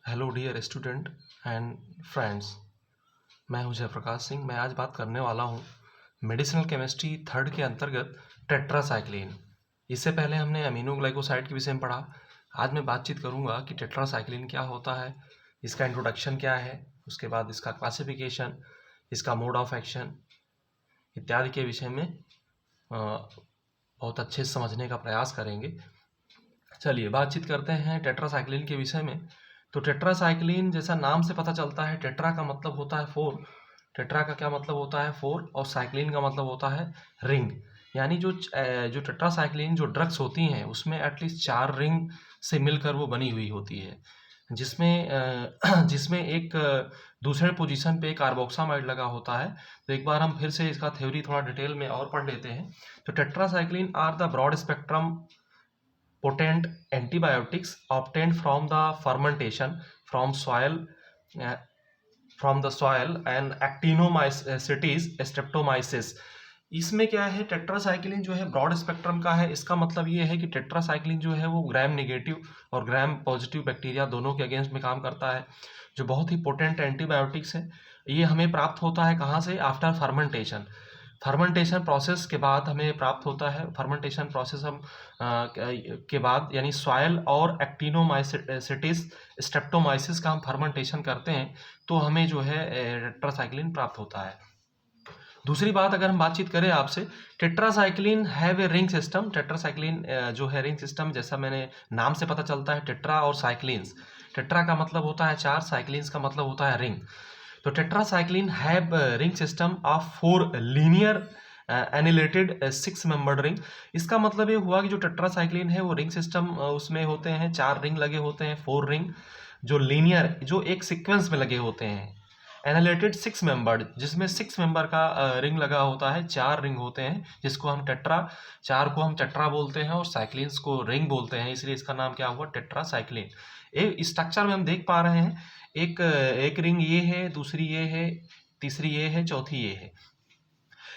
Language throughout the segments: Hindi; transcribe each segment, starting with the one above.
Hello dear student and friends. मैं हूं जयप्रकाश सिंह। मैं आज बात करने वाला हूं मेडिसिनल केमिस्ट्री थर्ड के अंतर्गत टेट्रासाइक्लिन। इससे पहले हमने अमीनोग्लाइकोसाइड के विषय में पढ़ा। आज मैं बातचीत करूंगा कि टेट्रासाइक्लिन क्या होता है, इसका इंट्रोडक्शन क्या है, उसके बाद इसका क्लासिफिकेशन, इसका मोड ऑफ एक्शन इत्यादि के विषय में बहुत अच्छे से समझने का प्रयास करेंगे। चलिए बातचीत करते हैं टेट्रासाइक्लिन के विषय में। तो टेट्रासाइक्लिन जैसा नाम से पता चलता है, टेट्रा का मतलब होता है फोर। टेट्रा का क्या मतलब होता है? फोर। और साइक्लिन का मतलब होता है रिंग। यानी जो टेट्रासाइक्लिन जो ड्रग्स होती हैं उसमें एटलीस्ट 4 रिंग से मिलकर वो बनी हुई होती है, जिसमें एक दूसरे पोजीशन पे कार्बोक्सामाइड लगा होता है। तो एक बार हम फिर से इसका थ्योरी थोड़ा डिटेल में और पढ़ लेते हैं। तो tetracycline are the broad spectrum potent antibiotics obtained from the fermentation from soil uh, from the soil and actinomycetes streptomyces। इसमें क्या है, टेट्रासाइक्लिन जो है ब्रॉड स्पेक्ट्रम का है। इसका मतलब ये है कि टेट्रासाइक्लिन जो है वो ग्राम नेगेटिव और ग्राम पॉजिटिव बैक्टीरिया दोनों के अगेंस्ट में काम करता है, जो बहुत ही पोटेंट एंटीबायोटिक्स है। ये हमें प्राप्त होता है कहाँ से? After fermentation. फर्मेंटेशन प्रोसेस के बाद हमें प्राप्त होता है। फर्मेंटेशन प्रोसेस हम के बाद यानी सॉयल और एक्टिनोमाइसिटिस स्ट्रेप्टोमाइसिस का हम फर्मेंटेशन करते हैं तो हमें जो है टेट्रासाइक्लिन प्राप्त होता है। दूसरी बात अगर हम बातचीत करें आपसे, tetracycline have a ring system. Tetracycline जो है रिंग सिस्टम, जैसा मैंने नाम से पता चलता है टेट्रा और साइक्लिन्स। टेट्रा का मतलब होता है 4, साइक्लिन्स का मतलब होता है रिंग। तो tetracycline have ring system of 4 linear annulated 6 membered ring. इसका मतलब ये हुआ कि जो टेट्रासाइक्लिन है वो रिंग सिस्टम उसमें होते हैं, 4 रिंग लगे होते हैं, 4 रिंग जो लीनियर जो एक सीक्वेंस में लगे होते हैं। एनालेटेड 6 मेंबर्ड, जिसमें 6 मेंबर का रिंग लगा होता है, 4 रिंग होते हैं जिसको हम टेट्रा, 4 को हम टेट्रा बोलते हैं और साइक्लिन्स को रिंग बोलते हैं, इसलिए इसका नाम क्या हुआ? टेट्रासाइक्लिन। एक स्ट्रक्चर में हम देख पा रहे हैं, एक रिंग ये है, दूसरी ये है, तीसरी ये है, चौथी ये है।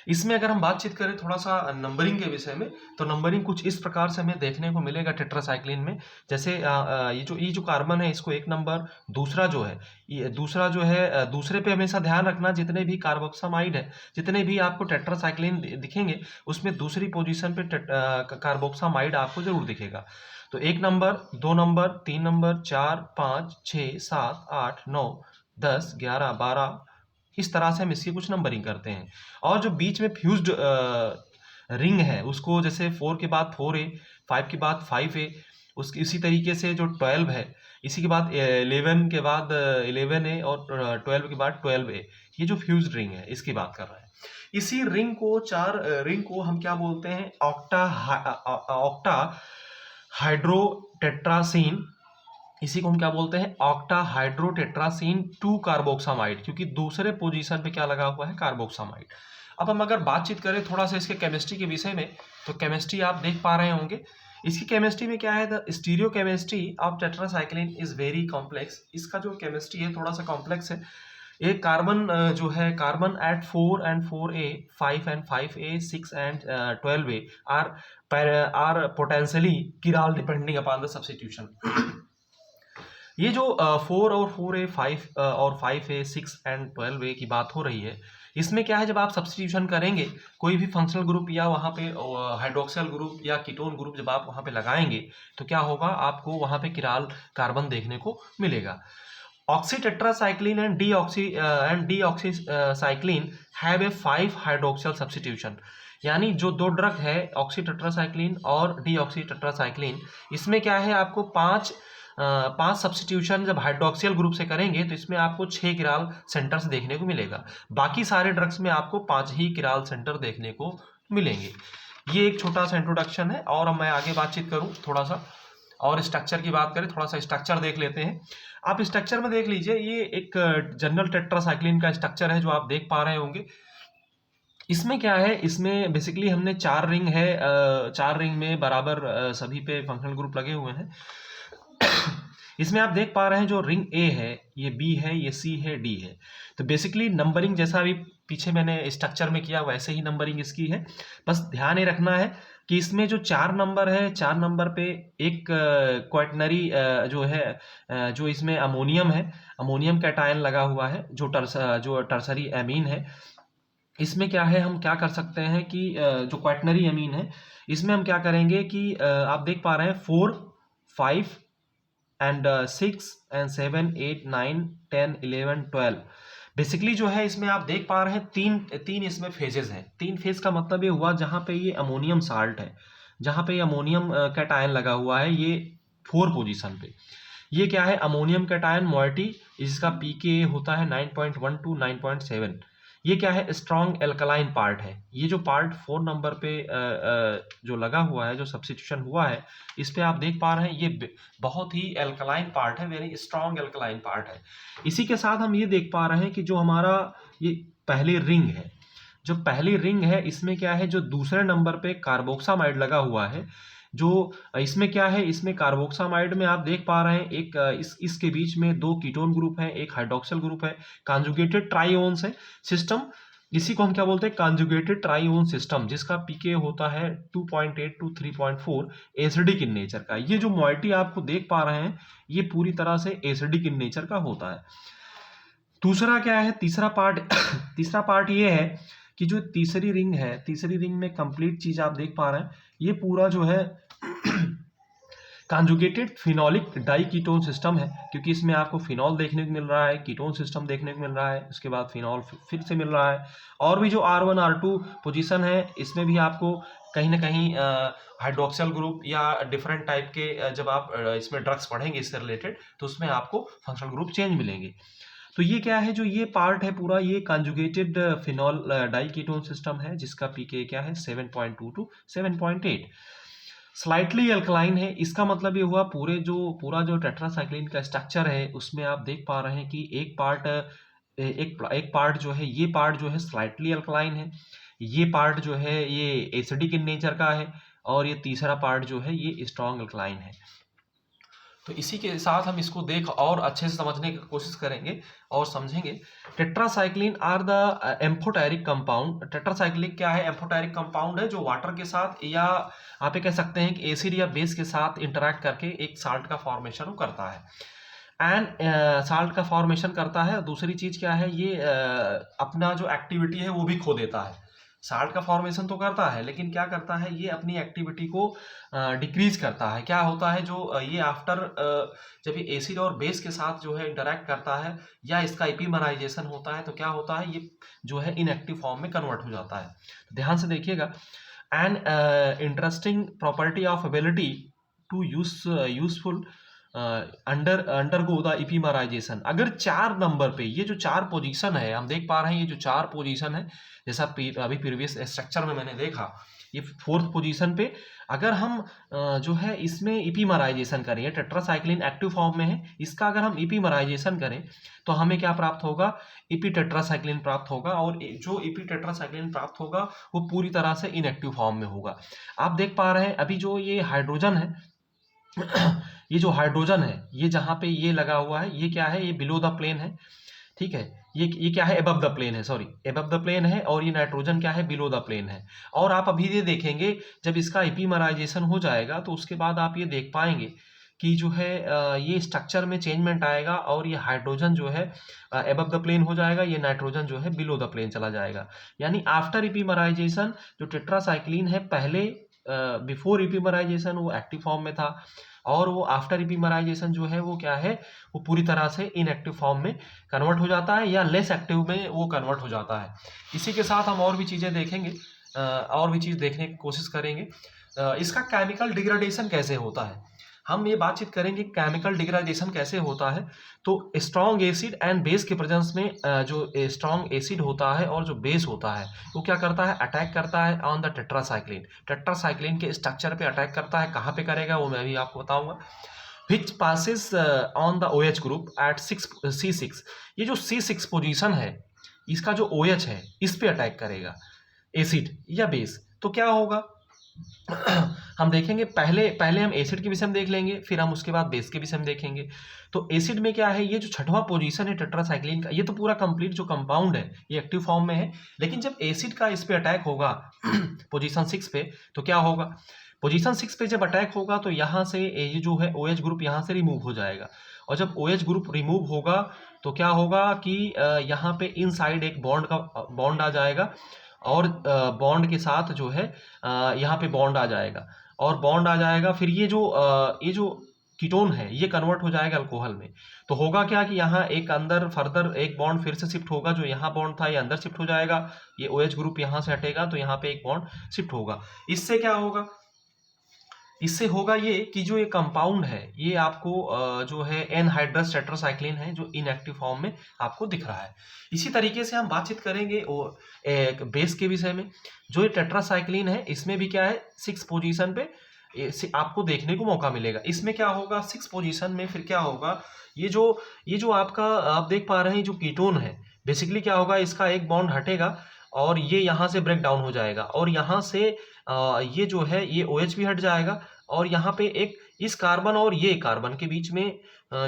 इसमें अगर हम बातचीत करें थोड़ा सा नंबरिंग के विषय में, तो नंबरिंग कुछ इस प्रकार से हमें देखने को मिलेगा टेट्रासाइक्लिन में। जैसे ये जो कार्बन है इसको 1 नंबर, दूसरा जो है दूसरे पे हमेशा ध्यान रखना, जितने भी कार्बोक्सामाइड है, जितने भी आपको टेट्रासाइक्लिन दिखेंगे उसमें दूसरी पोजीशन पे कार्बोक्सामाइड आपको जरूर दिखेगा। तो 1 नंबर, 2 नंबर, 3 नंबर, 4, 5, 6, 7, 8, 9, 10, 11, 12, इस तरह से हम इसकी कुछ नंबरिंग करते हैं। और जो बीच में फ्यूज्ड रिंग है उसको, जैसे 4 के बाद 4A, 5 के बाद 5A, उसकी इसी तरीके से जो 12 है, इसी के बाद 11 के बाद 11A और 12 के बाद 12A, ये जो फ्यूज्ड रिंग है इसकी बात कर रहे हैं। इसी रिंग को, 4 रिंग को हम क्या बोलते हैं? ऑक्टा हाइड्रोटेट्रासीन। इसी को हम क्या बोलते हैं? ऑक्टा हाइड्रोटेट्रासीन 2 कार्बोक्सामाइड, क्योंकि दूसरे पोजीशन पे क्या लगा हुआ है? कार्बोक्सामाइड। अब हम अगर बातचीत करें थोड़ा सा इसके केमिस्ट्री के विषय में, तो केमिस्ट्री आप देख पा रहे होंगे। इसकी केमिस्ट्री में क्या है? The stereo chemistry of tetracycline is very complex. इसका जो केमिस्ट्री है थोड़ा सा कॉम्प्लेक्स है। एक कार्बन जो है, carbon at 4 and 4A, 5 and 5A, 6 and 12A are potentially chiral depending upon the substitution. ये जो 4 और 4A, 5 और 5A, 6 एंड 12A की बात हो रही है, इसमें क्या है, जब आप सब्स्टिट्यूशन करेंगे कोई भी फंक्शनल ग्रुप या वहाँ पे हाइड्रोक्सिल ग्रुप या कीटोन ग्रुप जब आप वहाँ पे लगाएंगे तो क्या होगा? आपको वहाँ पे किराल कार्बन देखने को मिलेगा। Oxytetracycline and deoxycycline have a 5 hydroxyl substitution. यानी जो 2 ड्रग है ऑक्सीटेट्रासाइक्लिन और डीऑक्सीटेट्रासाइक्लिन, इसमें क्या है, आपको 5 सब्स्टिट्यूशन जब हाइड्रोक्सियल ग्रुप से करेंगे तो इसमें आपको 6 किराल सेंटर्स देखने को मिलेगा। बाकी सारे ड्रग्स में आपको 5 ही किराल सेंटर देखने को मिलेंगे। ये एक छोटा सा इंट्रोडक्शन है। और अब मैं आगे बातचीत करूं थोड़ा सा, और स्ट्रक्चर की बात करें, थोड़ा सा स्ट्रक्चर देख लेते हैं। आप स्ट्रक्चर में देख लीजिए, ये एक जनरल टेट्रासाइक्लिन का स्ट्रक्चर है जो आप देख पा रहे होंगे। इसमें क्या है, इसमें बेसिकली हमने 4 रिंग है, 4 रिंग में बराबर सभी पे फंक्शनल ग्रुप लगे हुए हैं। इसमें आप देख पा रहे हैं जो रिंग ए है, ये बी है, ये सी है, डी है। तो बेसिकली नंबरिंग जैसा अभी पीछे मैंने स्ट्रक्चर में किया वैसे ही नंबरिंग इसकी है। बस ध्यान ये रखना है कि इसमें जो 4 नंबर है, 4 नंबर पे एक क्वाटनरी जो है जो इसमें अमोनियम है, अमोनियम कैटायन लगा हुआ है, जो टर्सरी एमीन है। इसमें क्या है, हम क्या कर सकते हैं कि जो क्वाटनरी एमीन है इसमें हम क्या करेंगे कि आप देख पा रहे हैं 4, 5 एंड 6 एंड 7, 8, 9, 10, 11, 12। बेसिकली जो है इसमें आप देख पा रहे हैं तीन इसमें फेजेस हैं। 3 फेज का मतलब ये हुआ जहां पे ये अमोनियम साल्ट है, जहां पे ये अमोनियम कैटायन लगा हुआ है, ये 4 पोजीशन पे। ये क्या है, अमोनियम कैटायन मोइटी, इसका पीके होता है 9.1 टू 9.7। ये क्या है, स्ट्रॉन्ग एल्कलाइन पार्ट है। ये जो पार्ट 4 नंबर पे जो लगा हुआ है, जो सब्स्टिट्यूशन हुआ है, इस पे आप देख पा रहे हैं ये बहुत ही एल्कलाइन पार्ट है, वेरी स्ट्रॉन्ग एल्कलाइन पार्ट है। इसी के साथ हम ये देख पा रहे हैं कि जो हमारा ये पहली रिंग है, जो पहली रिंग है इसमें क्या है, जो दूसरे नंबर पे कार्बोक्सामाइड लगा हुआ है, जो इसमें क्या है, इसमें कार्बोक्सामाइड में आप देख पा रहे हैं एक इसके बीच में 2 कीटोन ग्रुप है, एक हाइड्रोक्सिल ग्रुप है, कॉन्जुगेटेड ट्राइओन्स है सिस्टम। इसी को हम क्या बोलते हैं, कॉन्जुगेटेड ट्राइओन सिस्टम, जिसका पीके होता है 2.8 टू 3.4, एसिडिक इन नेचर का। ये जो मॉइटी आपको देख पा रहे हैं ये पूरी तरह से एसिडिक इन नेचर का होता है। दूसरा क्या है, तीसरा पार्ट तीसरा पार्ट ये है कि जो तीसरी रिंग है, तीसरी रिंग में कंप्लीट चीज आप देख पा रहे हैं, ये पूरा जो है conjugated phenolic diketone system है, क्योंकि इसमें आपको फिनॉल देखने को मिल रहा है, कीटोन सिस्टम देखने को मिल रहा है, उसके बाद फिनॉल फिर से मिल रहा है। और भी जो R1 R2 पोजीशन है इसमें भी आपको कहीं ना कहीं हाइड्रोक्सिल ग्रुप या डिफरेंट टाइप के जब आप इसमें ड्रग्स पढ़ेंगे इससे रिलेटेड, तो उसमें आपको फंक्शनल ग्रुप चेंज मिलेंगे। तो ये क्या है, जो ये पार्ट है पूरा, ये conjugated phenol diketone system है, जिसका पीके क्या है 7.2 टू 7.8। स्लाइटली अल्कलाइन है, इसका मतलब ये हुआ पूरा जो टेट्रासाइक्लिन का स्ट्रक्चर है उसमें आप देख पा रहे हैं कि एक पार्ट जो है, ये पार्ट जो है स्लाइटली अल्कलाइन है, ये पार्ट जो है ये एसिडिक इन नेचर का है, और ये तीसरा पार्ट जो है ये स्ट्रॉन्ग अल्कलाइन है। तो इसी के साथ हम इसको देख और अच्छे से समझने की कोशिश करेंगे और समझेंगे। Tetracycline are the amphoteric compound. Tetracycline क्या है, एम्फोटेरिक कंपाउंड है, जो वाटर के साथ या आप ये कह सकते हैं कि एसिड या बेस के साथ इंटरैक्ट करके एक साल्ट का फॉर्मेशन करता है, एंड साल्ट का फॉर्मेशन करता है। दूसरी चीज क्या है, ये अपना जो एक्टिविटी है वो भी खो देता है। साल्ट का फॉर्मेशन तो करता है, लेकिन क्या करता है, ये अपनी एक्टिविटी को डिक्रीज करता है। क्या होता है, जो ये आफ्टर जब ये एसिड और बेस के साथ जो है इंटरैक्ट करता है या इसका एपीमराइजेशन होता है, तो क्या होता है, ये जो है इनएक्टिव फॉर्म में कन्वर्ट हो जाता है। तो ध्यान से देखिएगा। And interesting property of ability to useful undergo the epimerization. अगर 4 नंबर पे ये जो 4 पोजीशन है, हम देख पा रहे हैं ये जो 4 पोजीशन है, जैसा अभी प्रीवियस स्ट्रक्चर में मैंने देखा, ये 4th पोजीशन पे अगर हम जो है इसमें एपीमराइजेशन करें, टेट्रासाइक्लिन एक्टिव फॉर्म में है, इसका अगर हम एपीमराइजेशन करें तो हमें क्या प्राप्त होगा, एपीटेट्रासाइक्लिन प्राप्त होगा, और जो एपीटेट्रासाइक्लिन प्राप्त होगा वो पूरी तरह से इनएक्टिव फॉर्म में होगा। आप देख पा रहे हैं अभी जो ये हाइड्रोजन है ये जो हाइड्रोजन है, ये जहां पे ये लगा हुआ है, ये क्या है, ये बिलो द प्लेन है, ठीक है। ये क्या है, एबव द प्लेन है, सॉरी एबव द प्लेन है, और ये नाइट्रोजन क्या है, बिलो द प्लेन है। और आप अभी ये देखेंगे जब इसका एपीमराइजेशन हो जाएगा तो उसके बाद आप ये देख पाएंगे कि जो है ये स्ट्रक्चर में चेंजमेंट आएगा, और ये हाइड्रोजन जो है एबव द प्लेन हो जाएगा, ये नाइट्रोजन जो है बिलो द प्लेन चला जाएगा। यानी आफ्टर एपीमराइजेशन जो टेट्रासाइक्लिन है, पहले बिफोर एपीमराइजेशन वो एक्टिव फॉर्म में था, और वो आफ्टर एपीमराइजेशन जो है वो क्या है, वो पूरी तरह से इनएक्टिव फॉर्म में कन्वर्ट हो जाता है, या लेस एक्टिव में वो कन्वर्ट हो जाता है। इसी के साथ हम और भी चीज़ें देखेंगे, और भी चीज़ देखने की कोशिश करेंगे। इसका केमिकल डिग्रेडेशन कैसे होता है, हम ये बातचीत करेंगे केमिकल डिग्रेडेशन कैसे होता है। तो स्ट्रॉन्ग एसिड एंड बेस के प्रेजेंस में जो स्ट्रॉन्ग एसिड होता है और जो बेस होता है वो क्या करता है, अटैक करता है ऑन द टेट्रासाइक्लिन। टेट्रासाइक्लिन के स्ट्रक्चर पे अटैक करता है। कहाँ पे करेगा वो मैं भी आपको बताऊंगा। Which possess on the OH group at C6। ये जो C6 पोजीशन है, इसका जो OH है इस पे अटैक करेगा एसिड या बेस, तो क्या होगा, हम देखेंगे, पहले पहले हम एसिड के विषय में देख लेंगे, फिर हम उसके बाद बेस के विषय में देखेंगे। तो एसिड में क्या है, ये जो छठवां पोजीशन है टेट्रासाइक्लिन का, ये तो पूरा कंप्लीट जो कंपाउंड है ये एक्टिव फॉर्म में है। लेकिन जब एसिड का इस पे अटैक होगा पोजीशन 6 पे, तो क्या होगा, पोजीशन 6 पे जब अटैक होगा तो यहाँ से ये जो है OH ग्रुप यहाँ से रिमूव हो जाएगा। और जब OH ग्रुप रिमूव होगा तो क्या होगा कि यहाँ पे इनसाइड एक बॉन्ड आ जाएगा, और बॉन्ड के साथ जो है यहाँ पे बॉन्ड आ जाएगा, और बॉन्ड आ जाएगा, फिर ये जो कीटोन है ये कन्वर्ट हो जाएगा अल्कोहल में। तो होगा क्या कि यहाँ एक अंदर फर्दर एक बॉन्ड फिर से शिफ्ट होगा, जो यहाँ बॉन्ड था ये अंदर शिफ्ट हो जाएगा, ये OH ग्रुप यहाँ से हटेगा तो यहाँ पे एक बॉन्ड शिफ्ट होगा। इससे क्या होगा, इससे होगा ये कि जो ये कंपाउंड है ये आपको जो है एनहाइड्रस टेट्रासाइक्लिन है, जो इनएक्टिव फॉर्म में आपको दिख रहा है। इसी तरीके से हम बातचीत करेंगे एक बेस के विषय में। जो ये टेट्रासाइक्लिन है इसमें भी क्या है, 6 पोजीशन पे आपको देखने को मौका मिलेगा। इसमें क्या होगा, 6 पोजीशन में फिर क्या होगा, ये जो आपका आप देख पा रहे हैं जो कीटोन है, बेसिकली क्या होगा, इसका एक बॉन्ड हटेगा और ये यहाँ से ब्रेक डाउन हो जाएगा, और यहाँ से ये जो है ये OH भी हट जाएगा, और यहाँ पे एक इस कार्बन और ये कार्बन के बीच में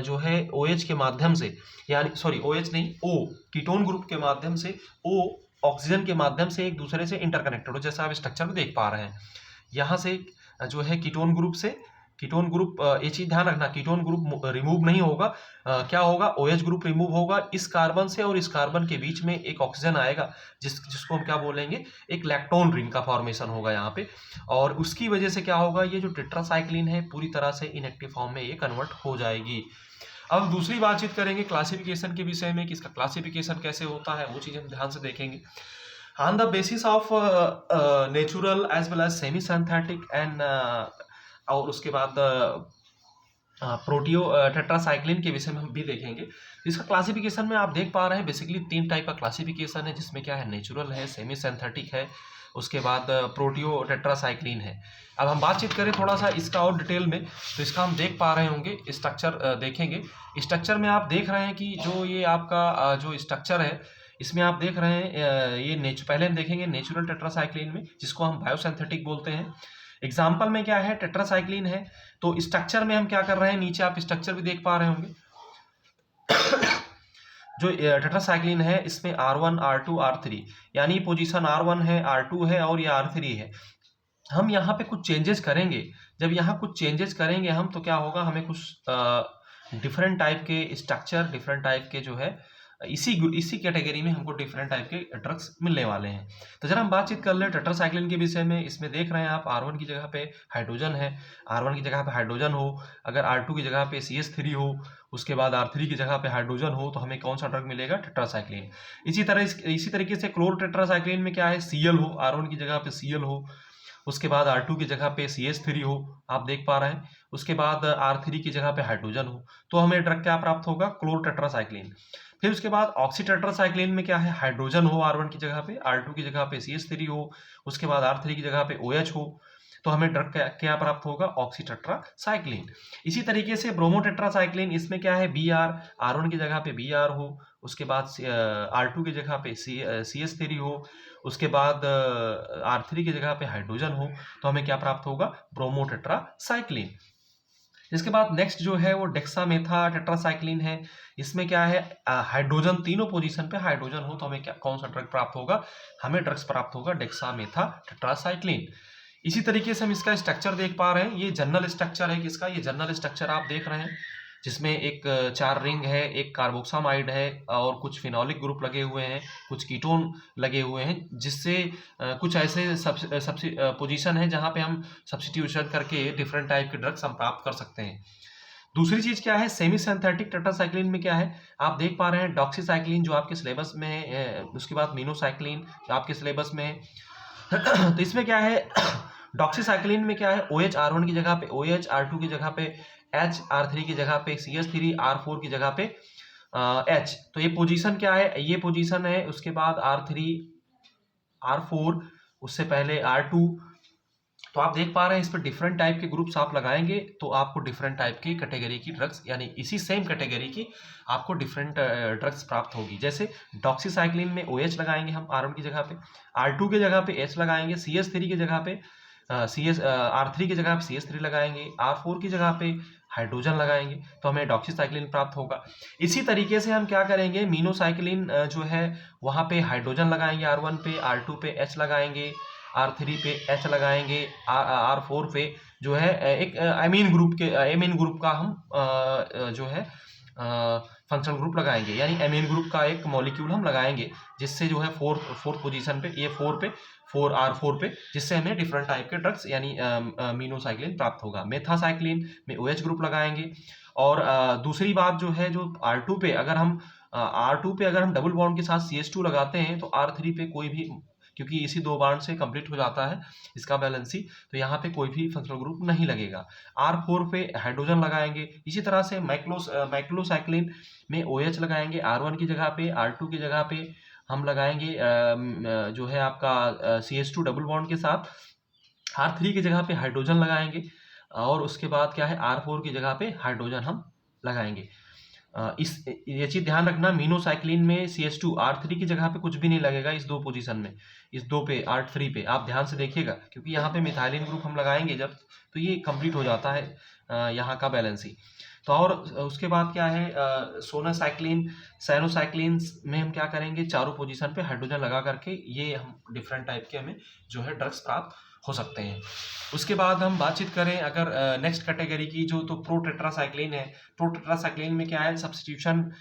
जो है OH के माध्यम से, यानी सॉरी OH नहीं, O कीटोन ग्रुप के माध्यम से, O ऑक्सीजन के माध्यम से एक दूसरे से इंटरकनेक्टेड हो, जैसा आप स्ट्रक्चर में देख पा रहे हैं। यहाँ से जो है कीटोन ग्रुप ये चीज ध्यान रखना, कीटोन ग्रुप रिमूव नहीं होगा, क्या होगा, OH ग्रुप रिमूव होगा इस कार्बन से, और इस कार्बन के बीच में एक ऑक्सीजन आएगा, जिसको हम क्या बोलेंगे, एक लैक्टोन रिंग का फॉर्मेशन होगा यहाँ पे, और उसकी वजह से क्या होगा, ये जो टेट्रासाइक्लिन है पूरी तरह से इनएक्टिव फॉर्म में ये कन्वर्ट हो जाएगी। अब हम दूसरी बातचीत करेंगे क्लासिफिकेशन के विषय में, कि इसका क्लासिफिकेशन कैसे होता है, वो चीज हम ध्यान से देखेंगे। On the basis of natural as well as semi synthetic and और उसके बाद प्रोटियो टेट्रासाइक्लिन के विषय में हम भी देखेंगे। इसका क्लासिफिकेशन में आप देख पा रहे हैं बेसिकली 3 टाइप का क्लासिफिकेशन है, जिसमें क्या है, नेचुरल है, सेमी सिंथेटिक है, उसके बाद प्रोटियो टेट्रासाइक्लिन है। अब हम बातचीत करें थोड़ा सा इसका और डिटेल में, तो इसका हम देख पा रहे होंगे स्ट्रक्चर, देखेंगे स्ट्रक्चर में आप देख रहे हैं कि जो ये आपका जो स्ट्रक्चर है इसमें आप देख रहे हैं ये पहले हम देखेंगे नेचुरल टेट्रासाइक्लिन में, जिसको हम बायोसिंथेटिक बोलते हैं। एग्जाम्पल में क्या है, टेट्रासाइक्लिन है, तो स्ट्रक्चर में हम क्या कर रहे हैं, नीचे आप स्ट्रक्चर भी देख पा रहे होंगे। जो टेट्रासाइक्लिन है इसमें R1 R2 R3, यानी पोजीशन R1 है, R2 है और ये R3 है। हम यहाँ पे कुछ चेंजेस करेंगे, जब यहाँ कुछ चेंजेस करेंगे हम, तो क्या होगा, हमें कुछ डिफरेंट टाइप के स्ट्रक्चर, डिफरेंट टाइप के जो है इसी कैटेगरी में हमको डिफरेंट टाइप के ड्रग्स मिलने वाले हैं। तो जरा हम बातचीत कर ले टेट्रासाइक्लिन के विषय में। इसमें देख रहे हैं आप R1 की जगह पे हाइड्रोजन है, R1 की जगह पे हाइड्रोजन हो, अगर R2 की जगह पे CH3 हो, उसके बाद R3 की जगह पे हाइड्रोजन हो, तो हमें कौन सा ड्रग मिलेगा, टेट्रासाइक्लिन। इसी तरीके से क्लोर टेट्रासाइक्लिन में क्या है, Cl हो, R1 की जगह पे Cl हो, उसके बाद R2 की जगह पे CH3 हो, आप देख पा रहे हैं, उसके बाद R3 की जगह पे हाइड्रोजन हो, तो हमें ड्रग क्या प्राप्त होगा, क्लोर टेट्रासाइक्लिन। फिर उसके बाद ऑक्सी टेट्रासाइक्लिन में क्या है, हाइड्रोजन हो R1 की जगह पे, R2 की जगह पे CH3 हो, उसके बाद R3 की जगह पे OH हो, तो हमें ड्रग क्या प्राप्त होगा, ऑक्सी टेट्रासाइक्लिन। इसी तरीके से ब्रोमो टेट्रासाइक्लिन, इसमें क्या है, Br, R1 की जगह पे Br हो, उसके बाद R2 की जगह पे CH3 हो, उसके बाद R3 की जगह पे हाइड्रोजन हो, तो हमें क्या प्राप्त होगा, ब्रोमो टेट्रासाइक्लिन। इसके बाद नेक्स्ट जो है वो डेक्सामेथा टेट्रासाइक्लिन है। इसमें क्या है, हाइड्रोजन, तीनों पोजीशन पे हाइड्रोजन हो, तो हमें क्या, कौन सा ड्रग प्राप्त होगा, हमें ड्रग्स प्राप्त होगा डेक्सामेथा टेट्रासाइक्लिन। इसी तरीके से हम इसका स्ट्रक्चर देख पा रहे हैं, ये जनरल स्ट्रक्चर है किसका, ये जनरल स्ट्रक्चर आप देख रहे हैं, जिसमें एक 4 रिंग है, एक कार्बोक्सामाइड है, और कुछ फिनोलिक ग्रुप लगे हुए हैं, कुछ कीटोन लगे हुए हैं, जिससे कुछ ऐसे पोजीशन है जहाँ पे हम सब्स्टिट्यूशन करके डिफरेंट टाइप के ड्रग्स हम प्राप्त कर सकते हैं। दूसरी चीज क्या है, सेमी सिंथेटिक टेट्रासाइक्लिन में क्या है, आप देख पा रहे हैं डॉक्सीसाइक्लिन जो आपके सिलेबस में है, उसके बाद मीनोसाइक्लिन जो आपके सिलेबस में है। तो इसमें क्या है, डॉक्सीसाइक्लिन में क्या है, OH R1 की जगह पे OH, R2 की जगह पे H, R3 की जगह पे CH3, R4 की जगह पे H। तो ये पोजीशन क्या है, ये पोजीशन है, उसके बाद R3, R4, उससे पहले R2। तो आप देख पा रहे हैं इस पर डिफरेंट टाइप के ग्रुप्स आप लगाएंगे तो आपको डिफरेंट टाइप की कैटेगरी की ड्रग्स, यानी इसी सेम कैटेगरी की आपको डिफरेंट ड्रग्स प्राप्त होगी। जैसे डॉक्सीसाइक्लिन में OH लगाएंगे हम R1 की जगह पे, R2 की जगह पे H लगाएंगे, CH3 की जगह पे R3 की जगह आप CH3 लगाएंगे, R4 की जगह पे हाइड्रोजन लगाएंगे तो हमें डॉक्सीसाइक्लिन प्राप्त होगा। इसी तरीके से हम क्या करेंगे, मीनोसाइक्लिन जो है वहाँ पे हाइड्रोजन लगाएंगे R1 पे, R2 पे H लगाएंगे, R3 पे H लगाएंगे, R4 पे जो है एक एमीन ग्रुप का हम जो है फंक्शनल ग्रुप लगाएंगे, यानी एमीन ग्रुप का एक मॉलिक्यूल हम लगाएंगे, जिससे जो है फोर्थ पोजीशन पे ये 4 पे जिससे हमें डिफरेंट टाइप के ड्रग्स यानी मीनोसाइक्लिन प्राप्त होगा। मेथासाइक्लिन में OH ग्रुप लगाएंगे। और दूसरी बात जो है, जो R2 पे अगर हम डबल बॉन्ड के साथ CH2 लगाते हैं तो R3 पे कोई भी, क्योंकि इसी 2 बॉन्ड से कंप्लीट हो जाता है इसका बैलेंसी, तो यहाँ पे कोई भी फंक्शनल ग्रुप नहीं लगेगा। R4 पे हाइड्रोजन लगाएंगे। इसी तरह से माइक्लोसाइक्लिन में OH लगाएंगे, R1 की जगह पे, R2 की जगह पे हम लगाएंगे जो है आपका CH2 डबल बॉन्ड के साथ, R3 की जगह पे हाइड्रोजन लगाएंगे, और उसके बाद क्या है, R4 की जगह पे हाइड्रोजन हम लगाएंगे। ये चीज ध्यान रखना, मीनोसाइक्लिन में CH2 R3 की जगह पे कुछ भी नहीं लगेगा इस 2 पोजीशन में, इस 2 पे R3 पे आप ध्यान से देखिएगा, क्योंकि यहाँ पे मिथाइलिन ग्रुप हम लगाएंगे जब, तो ये कंप्लीट हो जाता है यहाँ का बैलेंसी। तो और उसके बाद क्या है, सोनासाइक्लिन सैनोसाइक्लिन में हम क्या करेंगे, चारों पोजीशन पे हाइड्रोजन लगा करके ये हम डिफरेंट टाइप के हमें जो है ड्रग्स प्राप्त हो सकते हैं। उसके बाद हम बातचीत करें अगर नेक्स्ट कैटेगरी की, जो तो प्रोटेट्रासाइक्लिन है। प्रोटेट्रासाइक्लिन में क्या है, सब्स्टिट्यूशन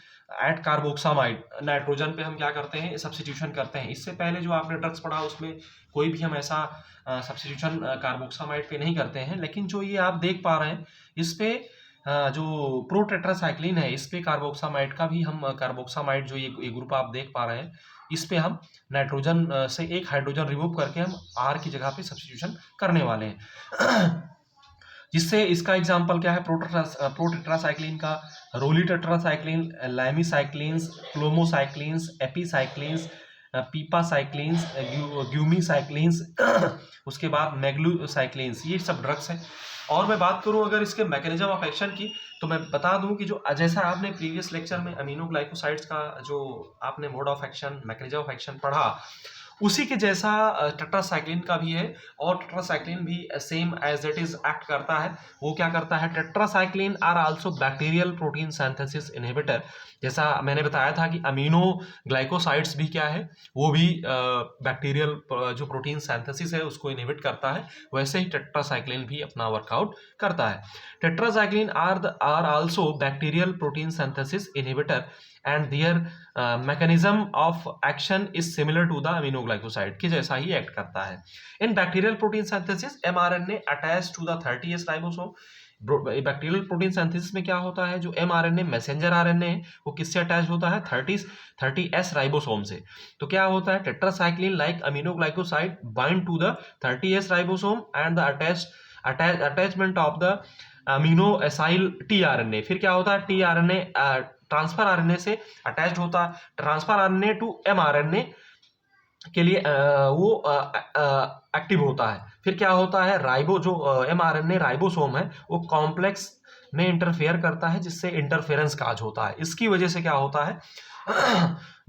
एट कार्बोक्सामाइड, नाइट्रोजन पे हम क्या करते हैं, सब्स्टिट्यूशन करते हैं। इससे पहले जो आपने ड्रग्स पढ़ा उसमें कोई भी हम ऐसा सब्स्टिट्यूशन कार्बोक्सामाइड पे नहीं करते हैं, लेकिन जो ये आप देख पा रहे हैं इस पे जो प्रोटेट्रासाइक्लिन है इस पे कार्बोक्सामाइड का भी हम कार्बोक्सामाइड जो ये ग्रुप आप देख पा रहे हैं, इस पे हम नाइट्रोजन से एक हाइड्रोजन रिमूव करके हम R की जगह पे सब्स्टिट्यूशन करने वाले हैं। जिससे इसका एग्जांपल क्या है, प्रोटेट्रासाइक्लिन का, रोलीटेट्रासाइक्लिन, लाइमीसाइक्लिन्स, क्लोमोसाइक्लिन्स, एपीसाइक्लिन्स, पीपासाइक्लिन्स, ग्यूमीसाइक्लिन्स, उसके बाद मैग्लूसाइक्लिन्स, ये सब ड्रग्स हैं। और मैं बात करूं अगर इसके मैकेनिज्म ऑफ एक्शन की, तो मैं बता दूं कि जो जैसा आपने प्रीवियस लेक्चर में अमीनोग्लाइकोसाइड्स का जो आपने mode of action, mechanism of action पढ़ा, उसी के जैसा टेट्रासाइक्लिन का भी है। और टेट्रासाइक्लिन भी same as it is act करता है। वो क्या करता है, tetracycline are also bacterial protein synthesis inhibitor. जैसा मैंने बताया था कि अमीनो ग्लाइकोसाइड्स भी क्या है, वो भी बैक्टीरियल जो प्रोटीन सिंथेसिस है उसको इनहिबिट करता है, वैसे ही टेट्रासाइक्लिन भी अपना वर्कआउट करता है। Tetracycline are also bacterial protein synthesis inhibitor and their mechanism of action is similar to the aminoglycoside के जैसा ही एक्ट करता है। इन bacterial protein synthesis mRNA attached to the 30S ribosome. Bacterial protein synthesis में क्या होता है, जो mRNA मैसेंजर RNA है वो किससे अटैच होता है, 30S राइबोसोम से। तो क्या होता है, tetracycline like aminoglycoside bind to the 30S ribosome and the attachment of the amino acyl tRNA। फिर क्या होता है, tRNA ट्रांसफर आरएनए से अटैच्ड होता है, ट्रांसफर आरएनए टू mRNA के लिए वो एक्टिव होता है। फिर क्या होता है, जो mRNA राइबोसोम है वो कॉम्प्लेक्स में इंटरफेयर करता है, जिससे इंटरफेरेंस काज होता है। इसकी वजह से क्या होता है,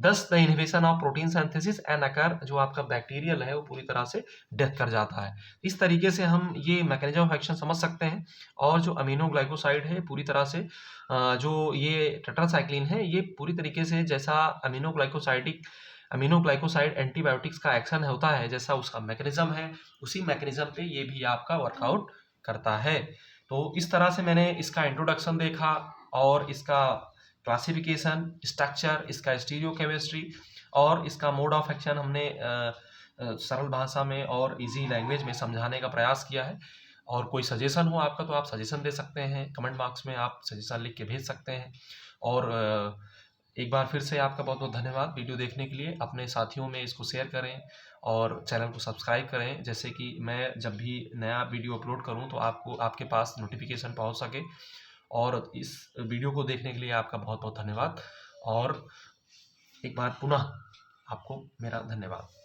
thus the inhibition of protein synthesis and occur, जो आपका बैक्टीरियल है वो पूरी तरह से डेथ कर जाता है। इस तरीके से हम ये मैकेनिज्म ऑफ एक्शन समझ सकते हैं। और जो अमीनोग्लाइकोसाइड है पूरी तरह से जो ये टेट्रासाइक्लिन है ये पूरी तरीके से जैसा अमीनोग्लाइकोसाइड एंटीबायोटिक्स का एक्शन होता है, जैसा उसका मैकेनिज्म है, उसी मैकेनिज्म पे ये भी आपका वर्कआउट करता है। तो इस तरह से मैंने इसका इंट्रोडक्शन देखा और इसका क्लासिफिकेशन, स्ट्रक्चर, इसका स्टीरियोकेमिस्ट्री और इसका मोड ऑफ एक्शन हमने सरल भाषा में और इजी लैंग्वेज में समझाने का प्रयास किया है। और कोई सजेशन हो आपका तो आप सजेशन दे सकते हैं, कमेंट बॉक्स में आप सजेशन लिख के भेज सकते हैं। और एक बार फिर से आपका बहुत बहुत धन्यवाद वीडियो देखने के लिए। अपने साथियों में इसको शेयर करें और चैनल को सब्सक्राइब करें, जैसे कि मैं जब भी नया वीडियो अपलोड करूं तो आपके पास नोटिफिकेशन पहुंच सके। और इस वीडियो को देखने के लिए आपका बहुत बहुत धन्यवाद। और एक बार पुनः आपको मेरा धन्यवाद।